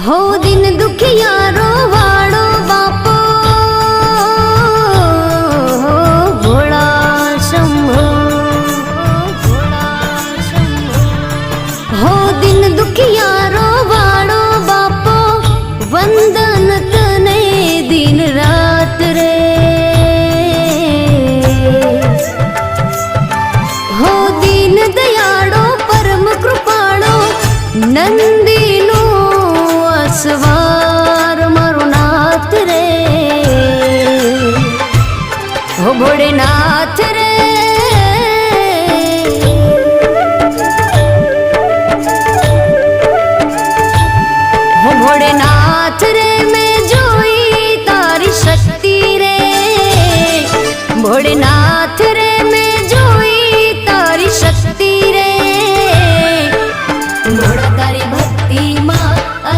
हो दिन दुखियारो वाड़ो बापो भोला शंभो, हो दिन दुखियारो वाड़ो बापो वंदन तने दिन रात रे। हो दीन दयाड़ो परम कृपाड़ो नंदीनो असवार मारो नाथ रे। हो भोलेनाथ रे, हो भोलेनाथ रे मैं जोई तारी शक्ति रे। भोलेनाथ रे